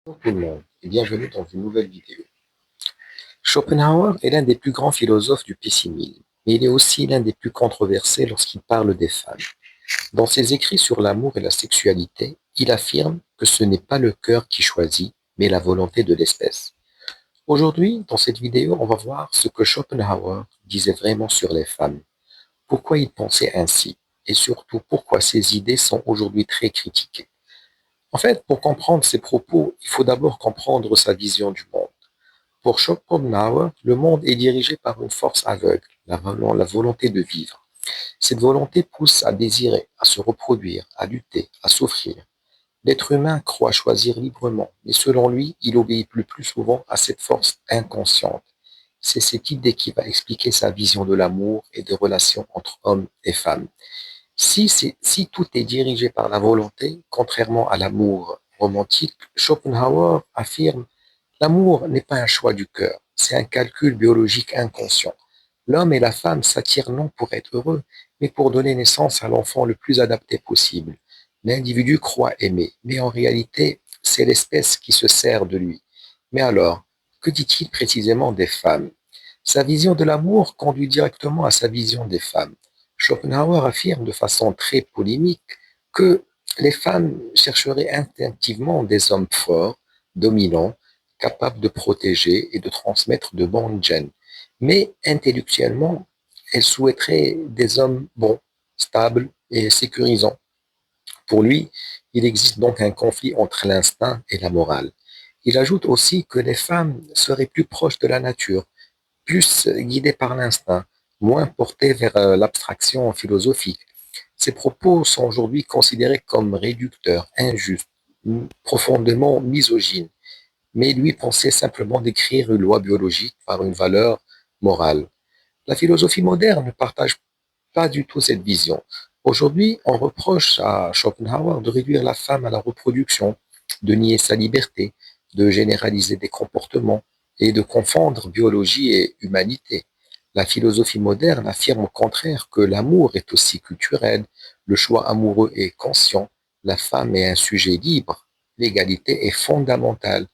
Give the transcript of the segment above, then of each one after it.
Bonjour tout le monde et bienvenue dans une nouvelle vidéo. Schopenhauer est l'un des plus grands philosophes du pessimisme, mais il est aussi l'un des plus controversés lorsqu'il parle des femmes. Dans ses écrits sur l'amour et la sexualité, il affirme que ce n'est pas le cœur qui choisit, mais la volonté de l'espèce. Aujourd'hui, dans cette vidéo, on va voir ce que Schopenhauer disait vraiment sur les femmes, pourquoi il pensait ainsi, et surtout pourquoi ses idées sont aujourd'hui très critiquées. En fait, pour comprendre ses propos, il faut d'abord comprendre sa vision du monde. Pour Schopenhauer, le monde est dirigé par une force aveugle, la volonté de vivre. Cette volonté pousse à désirer, à se reproduire, à lutter, à souffrir. L'être humain croit choisir librement, mais selon lui, il obéit le plus souvent à cette force inconsciente. C'est cette idée qui va expliquer sa vision de l'amour et des relations entre hommes et femmes. Si tout est dirigé par la volonté, contrairement à l'amour romantique, Schopenhauer affirme: l'amour n'est pas un choix du cœur, c'est un calcul biologique inconscient. L'homme et la femme s'attirent non pour être heureux, mais pour donner naissance à l'enfant le plus adapté possible. L'individu croit aimer, mais en réalité, c'est l'espèce qui se sert de lui. Mais alors, que dit-il précisément des femmes? Sa vision de l'amour conduit directement à sa vision des femmes. Schopenhauer affirme de façon très polémique que les femmes chercheraient instinctivement des hommes forts, dominants, capables de protéger et de transmettre de bons gènes. Mais intellectuellement, elles souhaiteraient des hommes bons, stables et sécurisants. Pour lui, il existe donc un conflit entre l'instinct et la morale. Il ajoute aussi que les femmes seraient plus proches de la nature, plus guidées par l'instinct, moins portées vers l'abstraction philosophique. Ces propos sont aujourd'hui considérés comme réducteurs, injustes, profondément misogynes. Mais lui pensait simplement décrire une loi biologique par une valeur morale. La philosophie moderne ne partage pas du tout cette vision. Aujourd'hui, on reproche à Schopenhauer de réduire la femme à la reproduction, de nier sa liberté, de généraliser des comportements et de confondre biologie et humanité. La philosophie moderne affirme au contraire que l'amour est aussi culturel, le choix amoureux est conscient, la femme est un sujet libre, l'égalité est fondamentale.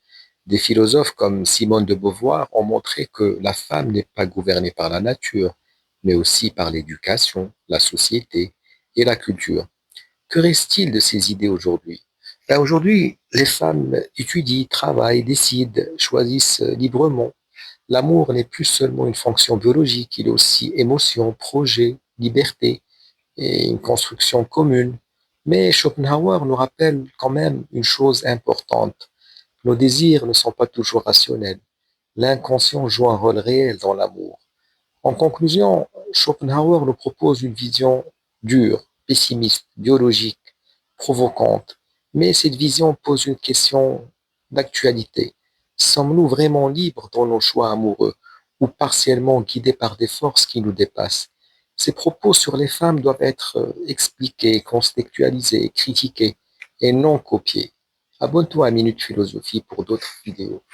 Des philosophes comme Simone de Beauvoir ont montré que la femme n'est pas gouvernée par la nature, mais aussi par l'éducation, la société et la culture. Que reste-t-il de ces idées aujourd'hui? Aujourd'hui, les femmes étudient, travaillent, décident, choisissent librement. L'amour n'est plus seulement une fonction biologique, il est aussi émotion, projet, liberté et une construction commune. Mais Schopenhauer nous rappelle quand même une chose importante. Nos désirs ne sont pas toujours rationnels. L'inconscient joue un rôle réel dans l'amour. En conclusion, Schopenhauer nous propose une vision dure, pessimiste, biologique, provocante. Mais cette vision pose une question d'actualité. Sommes-nous vraiment libres dans nos choix amoureux ou partiellement guidés par des forces qui nous dépassent? Ces propos sur les femmes doivent être expliqués, contextualisés, critiqués et non copiés. Abonne-toi à Minute Philosophie pour d'autres vidéos.